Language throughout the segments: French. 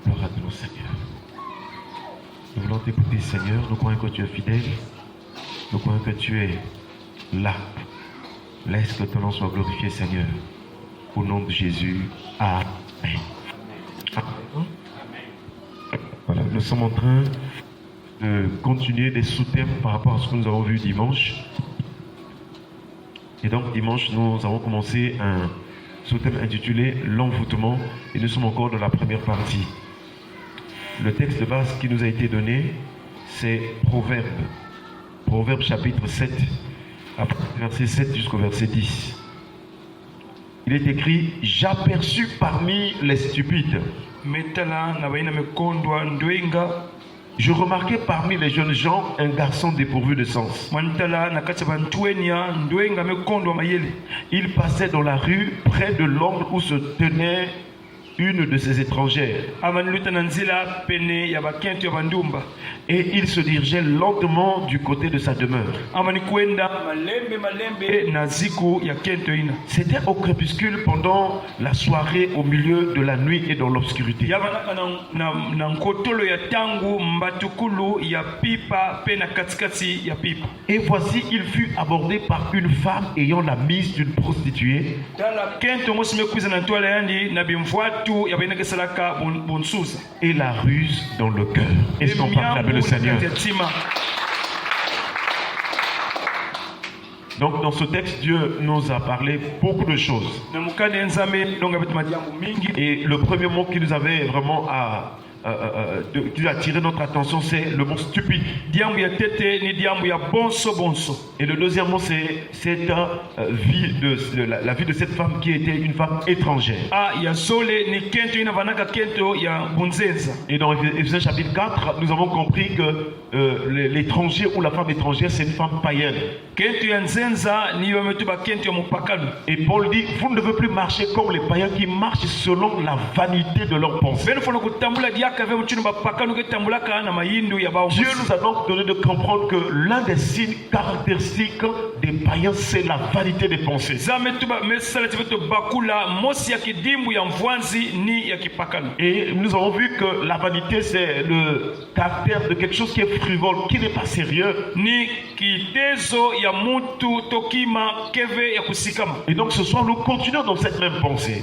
Gloire à nous, Seigneur. Nous voulons t'écouter, Seigneur. Nous croyons que tu es fidèle. Nous croyons que tu es là. Laisse que ton nom soit glorifié, Seigneur. Au nom de Jésus. Amen. Voilà, nous sommes en train de continuer des sous-thèmes par rapport à ce que nous avons vu dimanche. Et donc, dimanche, nous avons commencé un sous-thème intitulé L'envoûtement. Et nous sommes encore dans la première partie. Le texte de base qui nous a été donné, c'est Proverbe. Proverbe chapitre 7, verset 7 jusqu'au verset 10. Il est écrit « J'aperçus parmi les stupides. Je remarquai parmi les jeunes gens un garçon dépourvu de sens. Il passait dans la rue près de l'angle où se tenait une de ses étrangères. Et il se dirigeait lentement du côté de sa demeure. C'était au crépuscule pendant la soirée, au milieu de la nuit et dans l'obscurité. Et voici, il fut abordé par une femme ayant la mise d'une prostituée et la ruse dans le cœur. Est-ce qu'on peut acclamer le Seigneur? Donc dans ce texte, Dieu nous a parlé beaucoup de choses. Et le premier mot qui nous avait vraiment qui a attiré notre attention, c'est le mot stupide. Et le deuxième mot, c'est cette la vie de cette femme qui était une femme étrangère. Et dans Éphésiens chapitre 4, nous avons compris que l'étranger ou la femme étrangère, c'est une femme païenne. Et Paul dit, vous ne devez plus marcher comme les païens qui marchent selon la vanité de leurs pensées. Dieu nous a donc donné de comprendre que l'un des signes caractéristiques des païens, c'est la vanité des pensées. Et nous avons vu que la vanité, c'est le caractère de quelque chose qui est frivole, qui n'est pas sérieux. Et donc ce soir, nous continuons dans cette même pensée.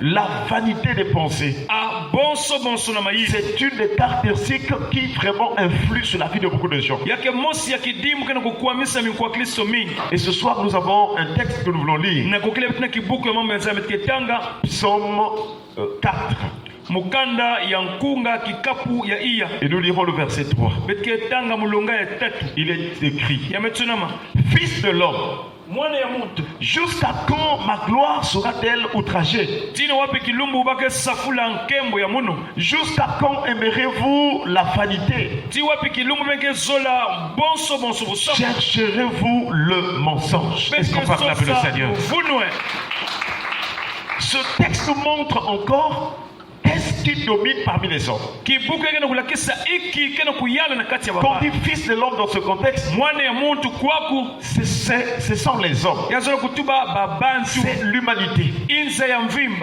La vanité des pensées. C'est une des caractéristiques qui vraiment influe sur la vie de beaucoup de gens. Et ce soir, nous avons un texte que nous voulons lire. Psaume 4. Et nous lirons le verset 3. Il est écrit: Fils de l'homme, jusqu'à quand ma gloire sera-t-elle outragée? Jusqu'à quand aimerez-vous la vanité? Chercherez-vous le mensonge? Est-ce qu'on peut acclamer le Seigneur? Ce texte montre encore qu'est-ce qui domine parmi les hommes. Quand on dit fils de l'homme dans ce contexte, ce sont les hommes. C'est l'humanité.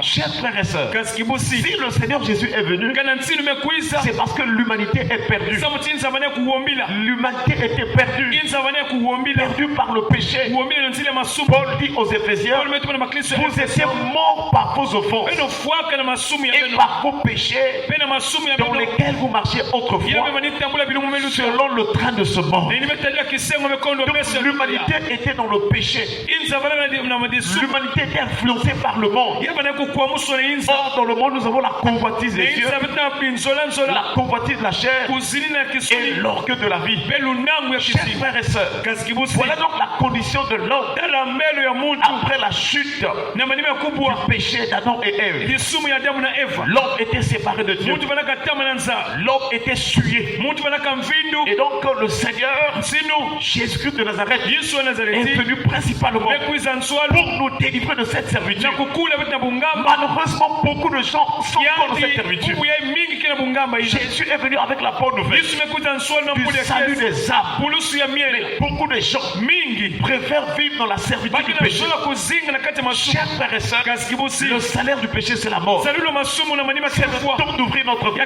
Chers frères et sœurs, si le Seigneur Jésus est venu, c'est parce que l'humanité est perdue. L'humanité était perdue. Perdue par le péché. Paul dit aux Éphésiens, vous étiez morts par vos offenses et par vos péchés dans lesquels vous marchiez autrefois selon le train de ce monde. Donc l'humanité était dans le péché. L'humanité était influencée par le monde. Or dans le monde nous avons la convoitise des yeux, la convoitise de la chair et l'orgueil de la vie. Chers frères et sœurs, voilà donc la condition de l'homme après la chute du péché d'Adam et Ève. L'homme était séparé de Dieu. L'homme était souillé. Et donc le Seigneur Jésus-Christ de Nazareth est venu principalement pour nous délivrer de cette servitude. Malheureusement, beaucoup de gens sont encore dans cette servitude. Jésus est venu avec la bonne nouvelle du salut des âmes. Mais beaucoup de gens préfèrent vivre dans la servitude du péché. Chers frères et sœurs, le salaire du péché c'est la mort. C'est le temps d'ouvrir notre vie.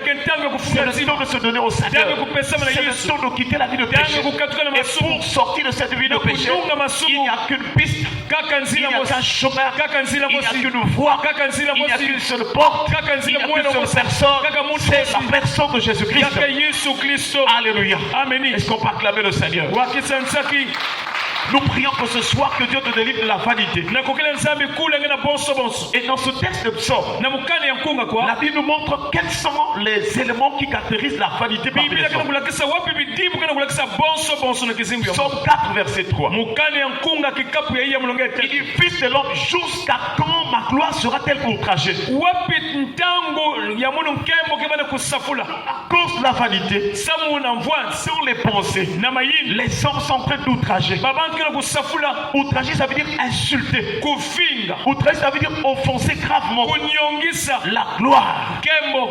C'est le temps de se donner au Seigneur. C'est le temps de quitter la vie de péché. Et pour sortir de cette vie de péché, il n'y a qu'une piste, il n'y a qu'un chemin, il n'y a qu'une voie, il n'y a qu'une seule porte, il n'y a qu'une seule personne. C'est la personne de Jésus-Christ. Alléluia. Est-ce qu'on peut acclamer le Seigneur? Nous prions que ce soir que Dieu te délivre de la vanité. Et dans ce texte de psaume, la Bible nous montre quels sont les éléments qui caractérisent la vanité parmi les hommes. Psaume 4 verset 3. Il dit, fils de l'homme, jusqu'à quand ma gloire sera-t-elle outragée? À cause de la vanité, sur les pensées, les hommes sont en train d'outrager. Outrager, ça veut dire insulter. Outrager, ça veut dire offenser gravement la gloire.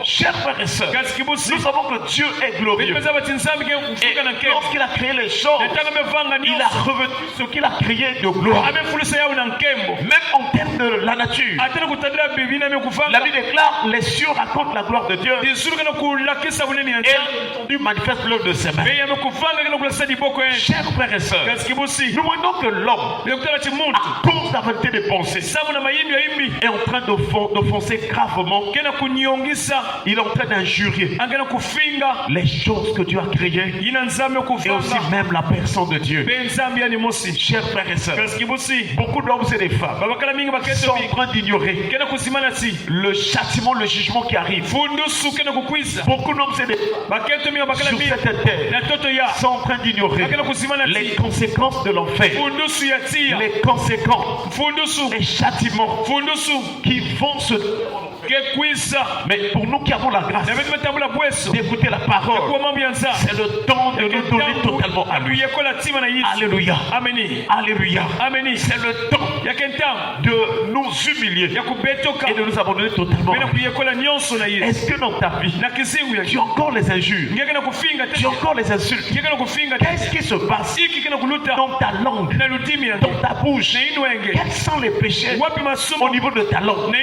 Chers frères et sœurs, nous savons que Dieu est glorieux. Et lorsqu'il a créé les choses, il a revenu ce qu'il a créé de gloire. Même en termes de la nature, la Bible déclare les cieux racontent la gloire de Dieu et l'entendu manifeste l'œuvre de ses mains. Chers frères et sœurs, nous voyons que l'homme, à cause de la vanité des pensées, est en train d'offenser gravement. Il est en train d'injurier les choses que Dieu a créées et aussi même la personne de Dieu. Chers frères et sœurs, beaucoup d'hommes et des femmes sont en train d'ignorer le châtiment, le jugement qui arrive. Beaucoup d'hommes et des femmes sur cette terre sont en train d'ignorer les conséquences de l'enfer, les conséquences, les châtiments qui vont se... Mais pour nous qui avons la grâce d'écouter la parole, c'est le temps de nous donner totalement à lui. Alléluia. Alléluia. C'est le temps de nous humilier et de nous abandonner totalement. Est-ce que dans ta vie, tu as encore les injures, tu as encore les insultes? Qu'est-ce qui se passe dans ta langue, dans ta bouche? Quels sont les péchés au niveau de ta langue?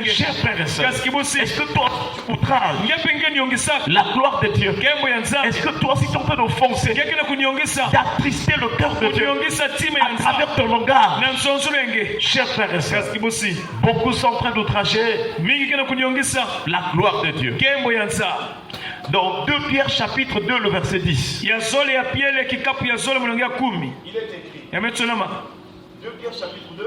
Chers frères et sœurs, est-ce que toi tu outrages la gloire de Dieu? Est-ce que toi aussi tu es en train d'offenser, d'attrister le cœur de Dieu à travers ton langage? Chers frères et sœurs, beaucoup sont en train d'outrager la gloire de Dieu. Dans 2 Pierre chapitre 2 le verset 10, il est écrit 2 Pierre chapitre 2.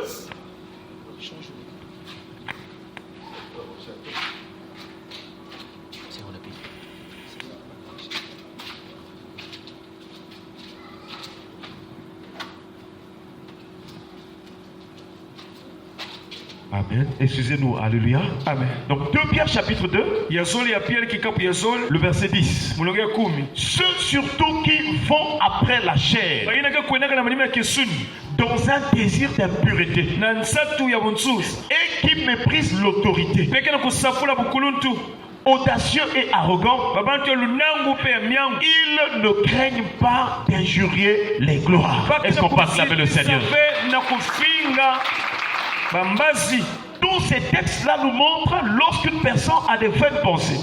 Amen. Excusez-nous. Alléluia. Amen. Donc 2 Pierre chapitre 2. Le verset 10. Ceux surtout qui vont après la chair, dans un désir d'impureté, et qui méprisent l'autorité, audacieux et arrogants, ils ne craignent pas d'injurier les gloires. Est-ce qu'on peut acclamer le Seigneur? Tous ces textes-là nous montrent lorsqu'une personne a des vaines pensées.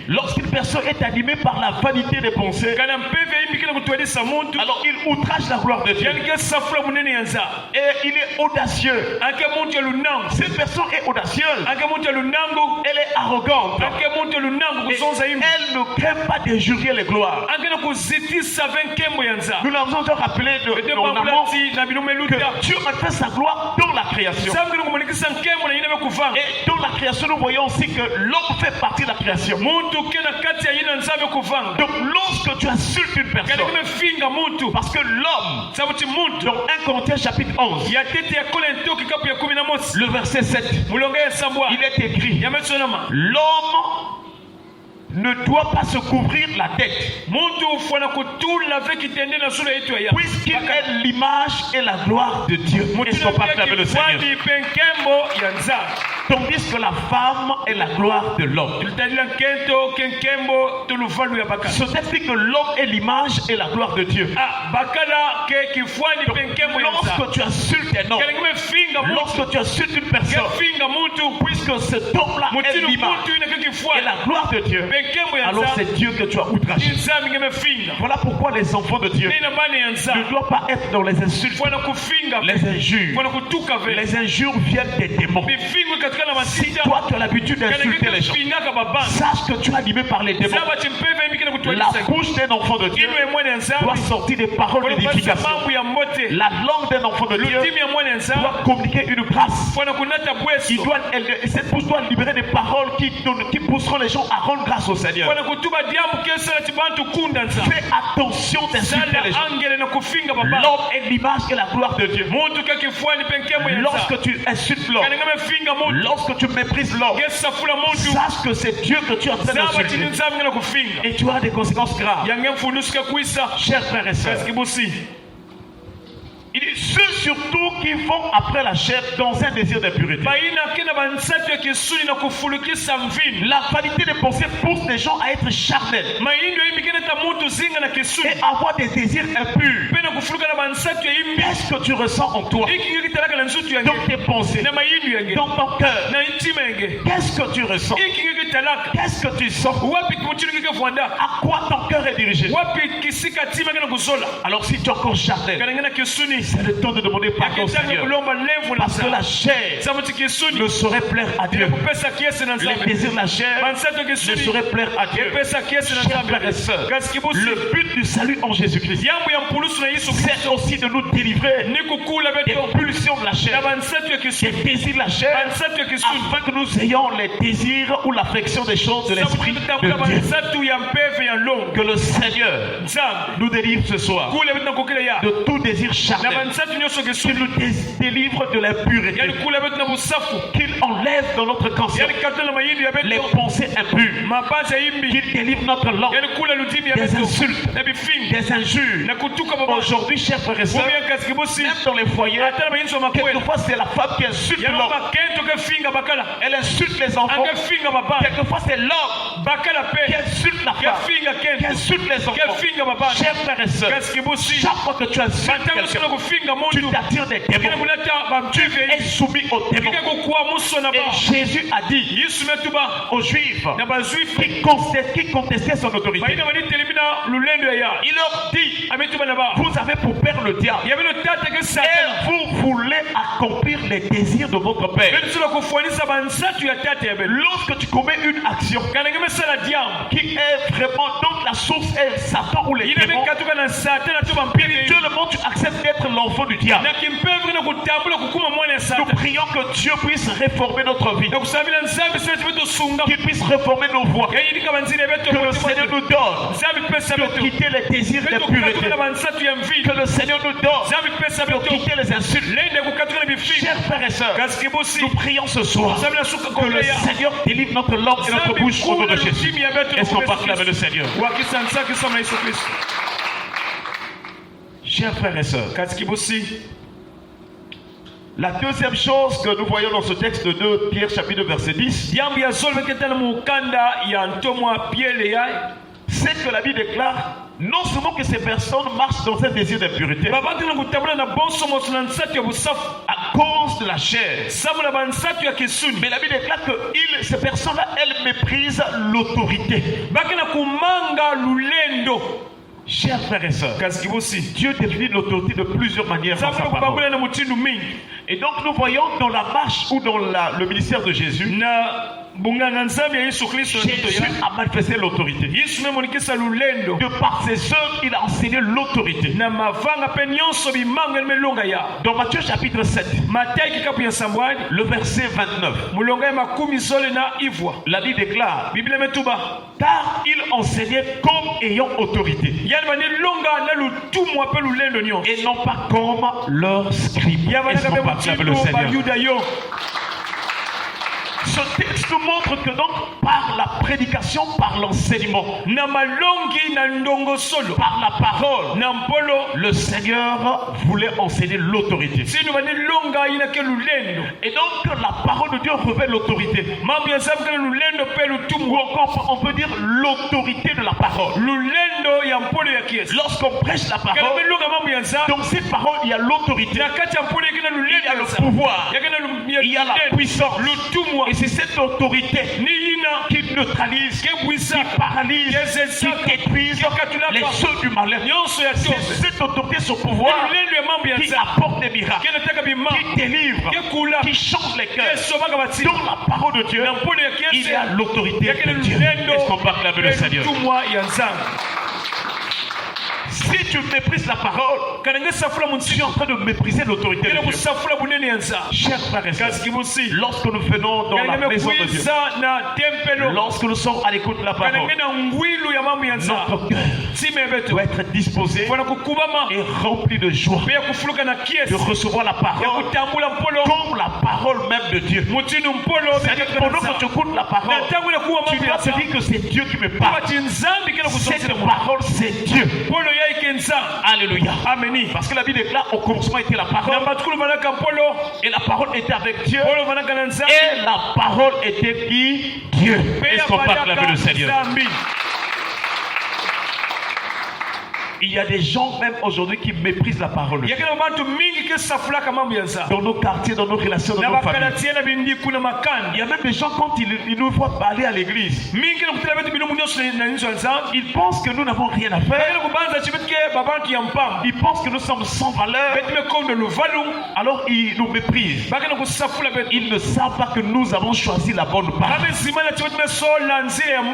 Lorsqu'une personne est animée par la vanité des pensées, alors il outrage la gloire de Dieu. Et il est audacieux. Cette personne est audacieuse. Elle est arrogante. Et elle ne craint pas d'injurier les gloires. Nous l'avons déjà rappelé que Dieu manifeste sa gloire dans la création. Et dans la création, nous voyons aussi que l'homme fait partie de la création. Donc lorsque tu insultes une personne, parce que l'homme, dans 1 Corinthiens chapitre 11, le verset 7, il est écrit, l'homme ne doit pas se couvrir la tête, puisqu'il est l'image et la gloire de Dieu. Est-ce qu'on peut acclamer le Seigneur? Tandis que la femme est la gloire de l'homme. Ce texte dit que l'homme est l'image et la gloire de Dieu. Lorsque tu insultes un homme, lorsque tu insultes une personne, puisque cet homme-là est l'image et la gloire de Dieu, alors c'est Dieu que tu as outragé. Voilà pourquoi les enfants de Dieu ne doivent pas être dans les insultes, les injures. Les injures viennent des démons. Si toi tu as l'habitude d'insulter les gens, sache que tu es animé par les démons. La bouche d'un enfant de Dieu doit sortir des paroles d'édification. La langue d'un enfant de Dieu doit communiquer une grâce. Cette bouche doit libérer des paroles qui pousseront les gens à rendre grâce au Seigneur. Fais attention d'insulter les gens. L'homme est l'image et la gloire de Dieu. Lorsque tu insultes l'homme, lorsque tu méprises l'homme, sache que c'est Dieu que tu es en train d'insulter. Et tu as des conséquences graves. Chers frères et sœurs, il dit ceux surtout qui vont après la chair dans un désir d'impureté. La vanité des pensées pousse les gens à être charnels et avoir des désirs impurs. Qu'est-ce que tu ressens en toi, dans tes pensées, dans ton cœur? Qu'est-ce que tu ressens? Qu'est-ce que tu sens? À quoi ton cœur est dirigé? Alors si tu es encore charnel, c'est le temps de demander pardon au Seigneur. Parce que la chair ne saurait plaire à Dieu. Les désirs de la chair ne sauraient plaire à Dieu. Chers frères et sœurs, le but du salut en Jésus-Christ, c'est aussi de nous délivrer des pulsions de la chair, des désirs de la chair, afin que nous ayons les désirs ou l'affection des choses de l'Esprit de Dieu. Que le Seigneur nous délivre ce soir de tout désir charnel, qu'il nous délivre de l'impureté, qu'il enlève dans notre conscience les pensées impures, qu'il délivre notre langue des insultes, des injures. Aujourd'hui, chers frères et sœurs, même dans les foyers, quelquefois c'est la femme qui insulte l'homme, elle insulte les enfants. Quelquefois c'est l'homme qui insulte la femme, qui insulte les enfants. Chers frères et sœurs, chaque fois que tu insultes quelqu'un, tu t'attires des démons. Tu es soumis aux démons. Et Jésus a dit aux Juifs qui contestaient son autorité, il leur dit, vous avez pour père le diable et vous voulez accomplir les désirs de votre père. Lorsque tu commets une action qui est vraiment, donc la source est Satan ou les démons, spirituellement tu acceptes d'être l'enfant du diable. Nous prions que Dieu puisse réformer notre vie, qu'il puisse réformer nos voies, que le Seigneur nous donne de quitter les désirs d'impureté, que le Seigneur nous donne de quitter les insultes. Chers frères et sœurs, nous prions ce soir que le Seigneur délivre notre langue et notre bouche au nom de Jésus. Est-ce qu'on parle avec le Seigneur? Chers frères et sœurs, la deuxième chose que nous voyons dans ce texte de 2 Pierre chapitre 2 verset 10, c'est que la Bible déclare non seulement que ces personnes marchent dans un désir d'impureté à cause de la chair, mais la Bible déclare que ces personnes-là, elles méprisent l'autorité. Chers frères et sœurs, Dieu définit l'autorité de plusieurs manières dans sa parole. Et donc nous voyons dans la marche ou dans le ministère de Jésus, Jésus a manifesté l'autorité. De par ses œuvres, il a enseigné l'autorité. Dans Matthieu chapitre 7, le verset 29, la Bible déclare, car il enseignait comme ayant autorité, et non pas comme leurs scribes. Est-ce qu'on parle avec le Seigneur? Ce texte nous montre que donc par la prédication, par l'enseignement, par la parole, le Seigneur voulait enseigner l'autorité. Et donc la parole de Dieu révèle l'autorité. Ou encore on peut dire l'autorité de la parole. Lorsqu'on prêche la parole, dans cette parole il y a l'autorité, il y a le pouvoir, il y a la puissance. Et c'est cette autorité qui neutralise, qui paralyse, qui détruise les œuvres du malheur. C'est cette autorité, ce pouvoir qui apporte des miracles, qui délivre, qui change les cœurs. Dans la parole de Dieu, il y a l'autorité de Dieu. Est-ce qu'on peut acclamer le Seigneur? Si tu méprises la parole, tu es en train de mépriser l'autorité de Dieu. Chers frères et sœurs, lorsque nous venons dans la maison de Dieu, lorsque nous sommes à l'écoute de la parole, notre cœur doit être disposé et rempli de joie de recevoir la parole comme la parole même de Dieu. C'est-à-dire que pendant que tu écoutes la parole, tu dois te dire que c'est Dieu qui me parle. Cette parole, c'est Dieu. Alléluia. Amen. Parce que la Bible déclare au commencement était la parole. Et la parole était avec Dieu. Et la parole était qui? Dieu. Est-ce qu'on peut acclamer le Seigneur? Il y a des gens même aujourd'hui qui méprisent la parole. Dans nos quartiers, dans nos relations, dans nos familles. Il y a même des gens quand ils nous voient aller à l'église, ils pensent que nous n'avons rien à faire. Ils pensent que nous sommes sans valeur. Alors ils nous méprisent. Ils ne savent pas que nous avons choisi la bonne parole.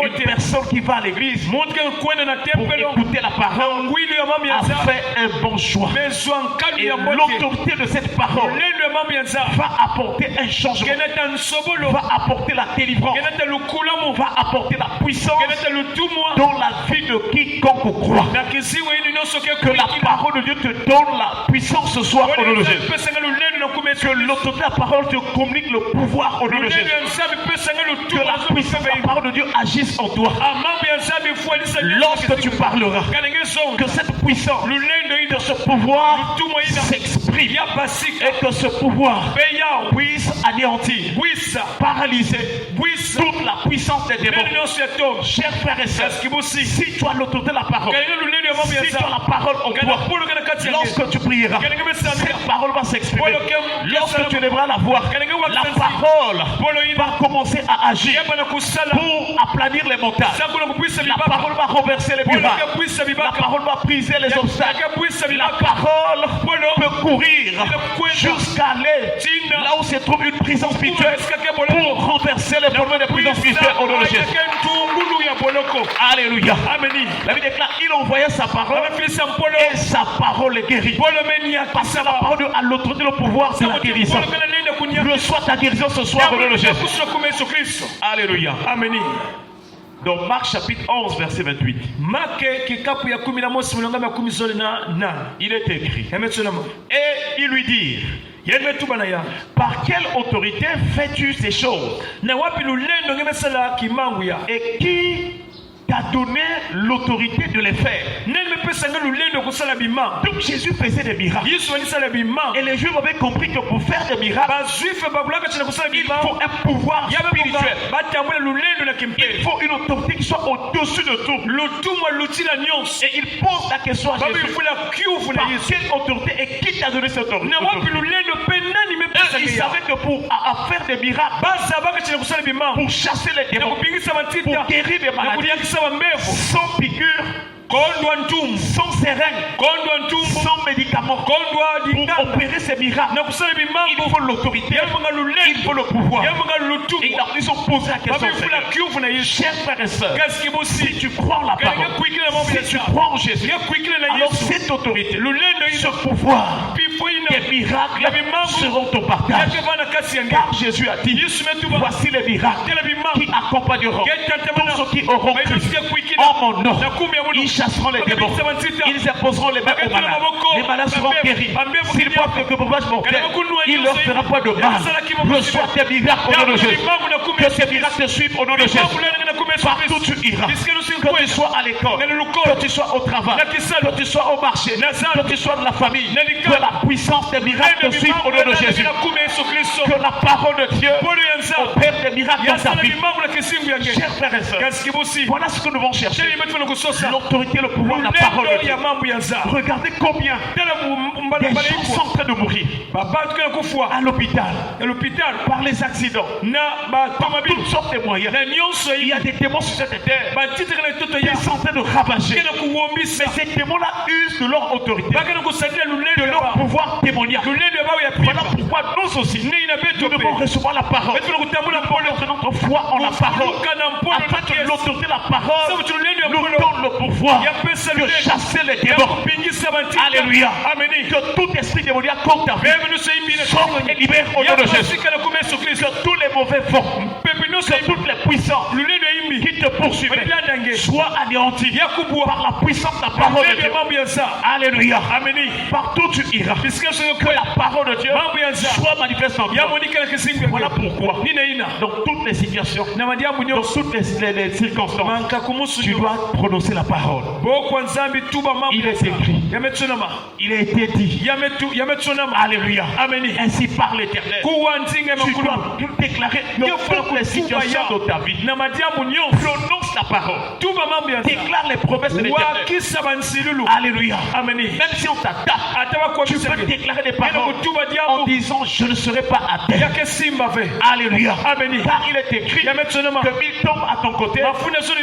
Une personne qui va à l'église pour écouter la parole a fait un bon choix. Et l'autorité de cette parole va apporter un changement, va apporter la délivrance, va apporter la puissance dans la vie de quiconque croit. Que la parole de Dieu te donne la puissance ce soir au nom de Jésus. Que l'autorité de la parole te communique le pouvoir au nom de Jésus. Que la puissance de la parole de Dieu agisse en toi. Lorsque tu parleras, que cette puissance, que ce pouvoir s'exprime et que ce pouvoir puisse anéantir, paralyser toute la puissance des démons. Chers frères et sœurs, si tu as l'autorité de la parole, si tu as la parole en toi, lorsque tu prieras, cette parole va s'exprimer. Lorsque tu lèveras la voix, la parole va commencer à agir pour aplanir les montagnes. La parole va renverser les murailles. La parole va briser les obstacles. La parole peut courir jusqu'à aller là où se trouve une prison spirituelle pour renverser les problèmes des prisons spirituelles au nom de Jésus. Alléluia. La Bible déclare il envoyait sa parole et sa parole est guérie. Parce que la parole a l'autorité, le pouvoir, c'est la guérison. Reçois ta guérison ce soir au nom de Jésus. Alléluia. Amen. Dans Marc chapitre 11 verset 28, il est écrit, et il lui dit, par quelle autorité fais-tu ces choses? Et qui t'a donné l'autorité de les faire? Donc Jésus faisait des miracles. Et les Juifs avaient compris que pour faire des miracles, il faut un pouvoir spirituel. Il faut une autorité qui soit au-dessus de tout. Et il pose la question à Jésus, par quelle autorité et qui t'a donné cette autorité? Ils savaient que pour faire des miracles, pour chasser les démons, pour guérir des maladies, sans piqûre, sans seringue, sans médicaments, pour opérer ces miracles, il faut l'autorité, il faut le pouvoir. Et ils ont posé la question, chers frères et sœurs, si tu crois en la parole, si tu crois en Jésus, alors cette autorité, ce pouvoir Des miracles seront ton partage. Car Jésus a dit, voici les miracles qui accompagneront tous ceux qui auront cru en mon nom. Ils chasseront les démons. Ils imposeront les mains aux malades. Les malades seront guéris. S'ils boivent quelques breuvages mortels, il ne leur fera pas de mal. Reçois tes miracles au nom de Jésus. Que ces miracles te suivent au nom de Jésus. Partout tu iras. Que tu sois à l'école, que tu sois au travail, que tu sois au marché, que tu sois de la famille. Que la puissance des miracles te suive au nom de Jésus. Que la parole de Dieu opère des miracles dans ta vie. Chers frères et sœurs, voilà ce que nous devons chercher. L'autorité, le pouvoir, la parole de Dieu. Regardez combien des gens sont en train de mourir à l'hôpital, par les accidents, par toutes sortes de moyens. Il y a des démons sur cette terre qui sont en train de ravager. Mais ces démons-là usent de leur autorité, de leur pouvoir démoniaque. Voilà pourquoi nous aussi, nous devons recevoir la parole. Nous devons mettre notre foi en la parole. Afin que l'autorité de la parole nous donne le pouvoir de chasser les démons. Alléluia. Que tout esprit démoniaque contre ta vie sorte et libère au nom de Jésus. Que tous les mauvais vents, que toutes les puissances qui te poursuivent soient anéantis par la puissance de la parole de Dieu. Alléluia. Partout tu iras. Que la parole de Dieu soit manifeste en toi. Voilà pourquoi, dans toutes les situations, dans toutes les circonstances, tu dois prononcer la parole. Il est écrit, il a été dit. Alléluia. Ainsi parle l'Éternel. Tu dois déclarer dans toutes les situations de ta vie. Prononce la parole. Déclare les promesses de l'Éternel. Alléluia. Même si on t'attaque, tu peux déclarer des paroles en disant je ne serai pas à terre. Alléluia. Car il est écrit que 1000 tombent à ton côté,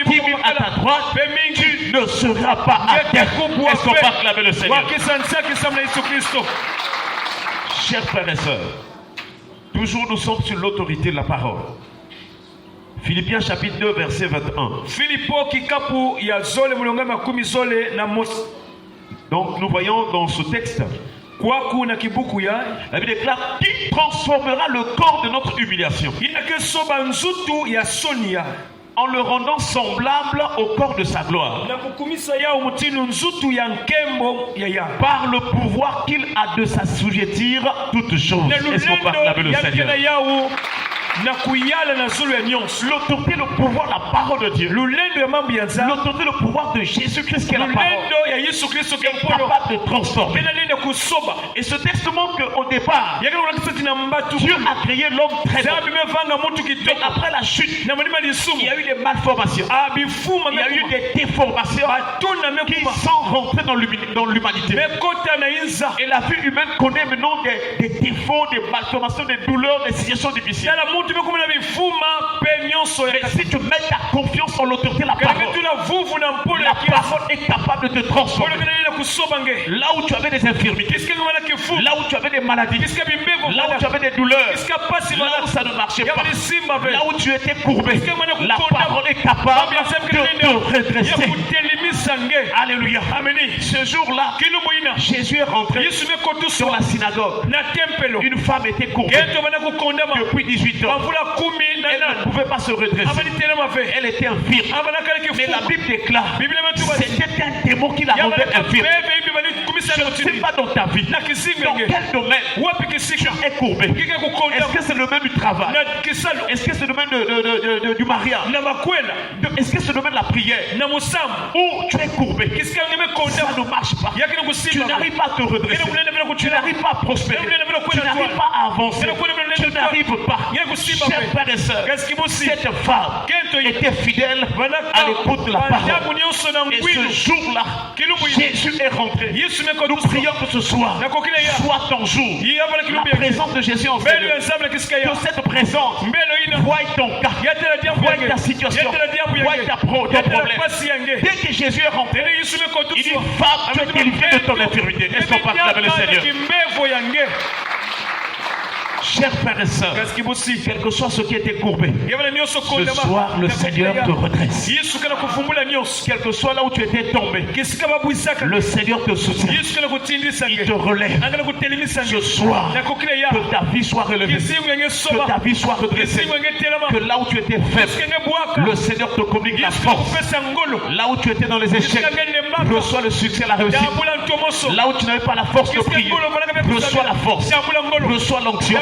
10 000 à ta droite, tu ne seras pas à terre. Est-ce qu'on va acclamer le Seigneur? Chers frères et sœurs, toujours nous sommes sur l'autorité de la parole. Philippiens chapitre 2 verset 21. Donc nous voyons dans ce texte, la Bible déclare qui transformera le corps de notre humiliation en le rendant semblable au corps de sa gloire, par le pouvoir qu'il a de s'assujettir toutes choses. Est-ce qu'on peut acclamer le Seigneur? L'autorité, le pouvoir, la parole de Dieu. L'autorité, le pouvoir de Jésus-Christ qui est la parole est capable de transformer. Et ce texte montre qu'au départ, Dieu a créé l'homme très bon. Mais après la chute, il y a eu des malformations. Il y a eu des déformations qui sont rentrées dans l'humanité. Et la vie humaine connaît maintenant des défauts, des malformations, des douleurs, des situations difficiles. Mais si tu mets ta confiance en l'autorité de la parole est capable de te transformer. Là où tu avais des infirmités, là où tu avais des maladies, là où tu avais des douleurs, là où ça ne marchait pas, là où tu étais courbé, la parole est capable de te redresser. Alléluia. Ce jour-là, Jésus est rentré sur la synagogue. Une femme était courbée depuis 18 ans. Elle ne pouvait pas se redresser. Elle était infirme. Mais la Bible déclare c'était un démon qui la rendait infirme. Je ne sais pas dans ta vie, dans quel domaine tu es courbé. Est-ce que c'est le domaine du travail? Est-ce que c'est le domaine du mariage? Est-ce que c'est le domaine de la prière? Où tu es courbé? Ça ne marche pas. Tu n'arrives pas à te redresser. Tu n'arrives pas à prospérer. Tu n'arrives pas à avancer. Tu n'arrives pas. Chers frères et sœurs, cette femme était fidèle à l'écoute de la parole. Et ce jour-là, Jésus est rentré. Nous prions que ce soir soit ton jour. La présence de Jésus en fait. Que cette présence voie ton cas, voie ta situation, voie ton problème. Dès que Jésus est rentré, il dit femme, tu es délivrée de ton infirmité. Est-ce qu'on peut acclamer le Seigneur? Chers frères et sœurs, quel que soit ce qui était courbé, ce soir le Seigneur te redresse. Quel que soit là où tu étais tombé, le Seigneur te soutient. Il te relève. Ce soir, que ta vie soit relevée, que ta vie soit redressée, que là où tu étais faible, le Seigneur te communique la force. Là où tu étais dans les échecs, reçois le succès, la réussite. Là où tu n'avais pas la force de prier, reçois la force, reçois l'onction,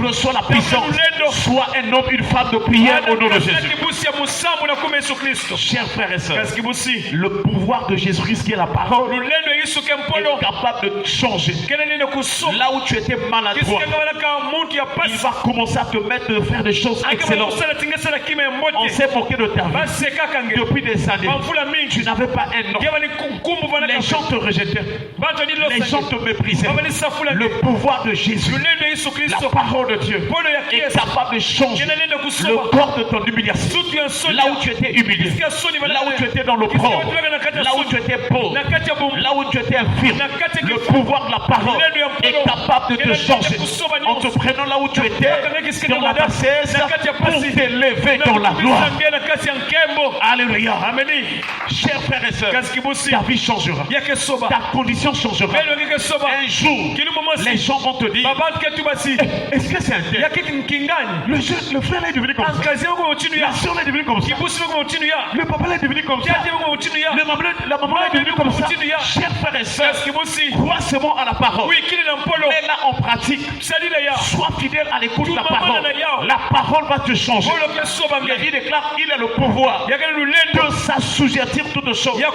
reçois la puissance. Sois un homme, une femme de prière au nom de Jésus. Chers frères et sœurs, le pouvoir de Jésus-Christ qui est la parole est capable de te changer. Là où tu étais maladroit, il va commencer à te mettre de faire des choses excellentes. On s'est moqué de ta vie depuis des années. Tu n'avais pas un nom. Les gens te rejetaient. Les gens te méprisaient. Le pouvoir de Jésus, la parole de Dieu, est capable de changer le corps de ton humiliation. Là où tu étais humilié, là où tu étais dans l'opprobre, là où tu étais pauvre, là où tu étais infirme, le pouvoir de la parole est capable de te changer. En te prenant là où tu étais, dans la bassesse, pour t'élever dans la gloire. Alléluia. Chers frères et sœurs, ta vie changera. Ta condition changera. Un jour, les gens vont te dire, est-ce que c'est un tel? Le frère est devenu comme ça. La soeur est devenue comme ça. Le papa est devenu comme ça. La maman est devenue comme ça. Chers frères et sœurs, crois seulement à la parole. Mets-la en pratique. Sois fidèle à l'écoute de la parole. La parole va te changer. Il déclare qu'il a le pouvoir de s'assujettir toutes choses. Il a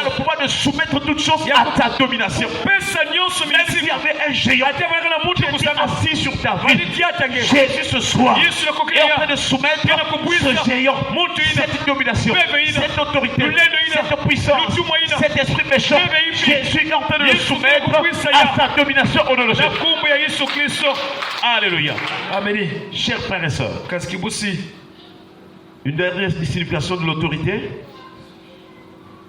le pouvoir de soumettre toutes choses à ta domination. Même s'il y avait un géant qui était assis sur ta vie, Jésus ce soir est en train de soumettre ce géant, cette domination, cette autorité, cette puissance, cet esprit méchant. Jésus est en train de le soumettre à sa domination au nom de Jésus. Alléluia. Amen. Chers frères et sœurs, une dernière signification de l'autorité.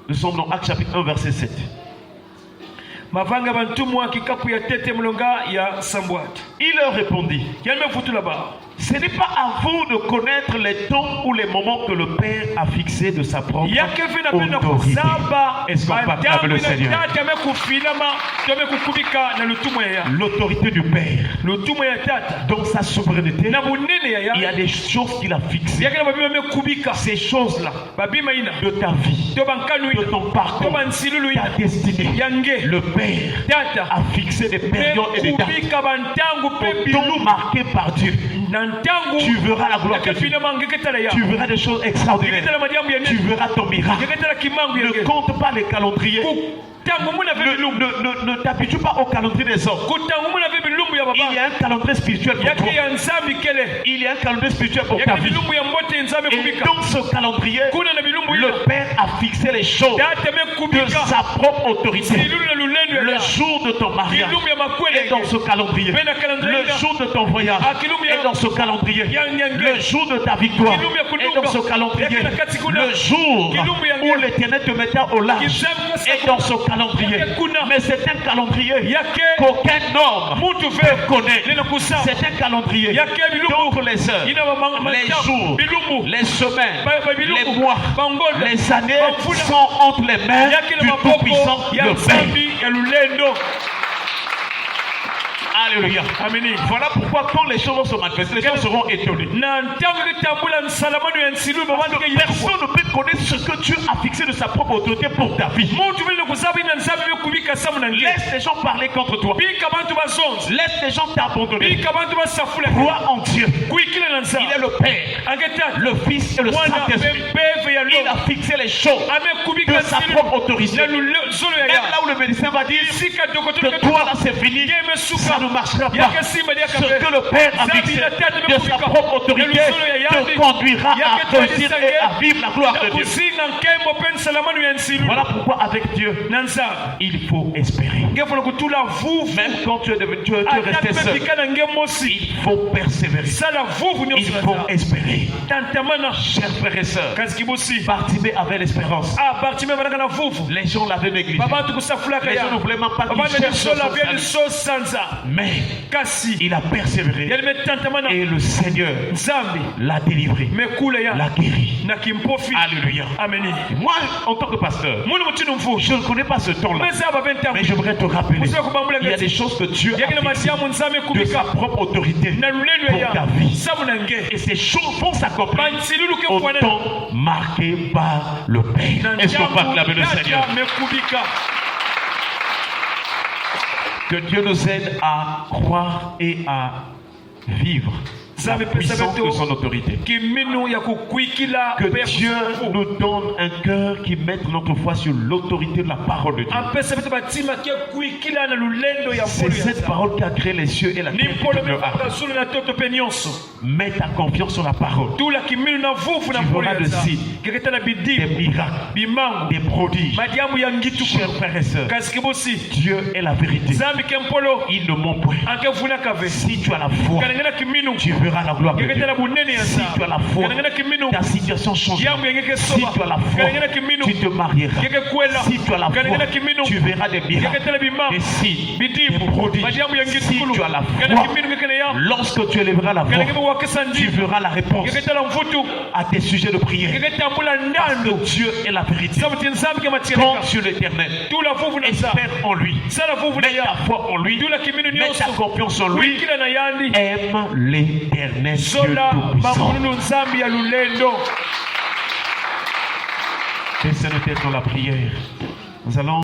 Nous sommes dans Actes chapitre 1 verset 7. Il leur répondit, ce n'est pas à vous de connaître les temps ou les moments que le Père a fixés de sa propre autorité. Est-ce qu'on parle le Seigneur? L'autorité du Père, dans sa souveraineté, il y a des choses qu'il a fixées. Ces choses-là, de ta vie, de ton parcours, ta destinée, le Père a fixé des périodes et des dates. Au temps marqué par Dieu, tu verras la gloire de Dieu. Tu verras des choses extraordinaires. Tu verras ton miracle. Ne compte pas les calendriers. Ne t'habitue pas au calendrier des hommes. Il y a un calendrier spirituel pour toi. Il y a un calendrier spirituel pour ta vie. Et dans ce calendrier, le Père a fixé les choses de sa propre autorité. Le jour de ton mariage est dans ce calendrier. Le jour de ton voyage est dans ce calendrier. Le jour de ta victoire est dans ce calendrier. Le jour où l'Éternel te mettra au large est dans ce calendrier. Mais c'est un calendrier qu'aucun homme peut connaître. C'est un calendrier. Donc les heures, les jours, les semaines, les mois, les années sont entre les mains du Tout-Puissant, le Père. Alléluia. Amen. Voilà pourquoi quand les choses vont se manifester, les gens seront étonnés. Personne ne peut connaître ce que Dieu a fixé de sa propre autorité pour ta vie. Laisse les gens parler contre toi. Laisse les gens t'abandonner. Crois en Dieu. Il est le Père, le Fils et le Saint-Esprit. Il a fixé les choses de sa propre autorité. Même là où le médecin va dire que toi là c'est fini, ça ne marchera pas. Ce que le Père a fixé de sa propre autorité te conduira à réussir et à vivre la gloire de Dieu. Voilà pourquoi avec Dieu, il faut espérer. Même quand tu es resté seul, il faut persévérer. Il faut espérer. Chers frères et sœurs, Bartimée avait avait l'espérance. Les gens l'avaient négligé. Les gens ne voulaient même pas qu'il cherche son salut. Mais il a persévéré. Et le Seigneur l'a délivré, l'a guéri. Alléluia. Moi, en tant que pasteur, je ne connais pas ce temps-là. Mais j'aimerais te rappeler, il y a des choses que Dieu a fait de sa propre autorité pour ta vie. Et ces choses vont s'accomplir au temps marqué par le Père. Est-ce qu'on peut acclamer le Seigneur? Que Dieu nous aide à croire et à vivre la puissance de son autorité. Que Dieu nous donne un cœur qui mette notre foi sur l'autorité de la parole de Dieu. C'est cette parole qui a créé les cieux et la terre. Mets ta confiance sur la parole. Tu verras des signes, des miracles, des prodiges. Chers frères et sœurs, Dieu est la vérité. Il ne ment point. Si tu as la foi, tu verras la gloire de Dieu. Si tu as la foi, ta situation changera. Si tu as la foi, tu te marieras. Si tu as la foi, tu verras des miracles, des signes, des prodiges. Si tu as la foi, lorsque tu élèveras la voix, tu verras la réponse à tes sujets de prière. Parce que Dieu est la vérité. Compte sur l'Éternel. Espère en lui. Mets ta foi en lui. Mets ta confiance en lui. Aime l'Éternel Dieu Tout-Puissant. Baissez nos têtes dans la prière. Nous allons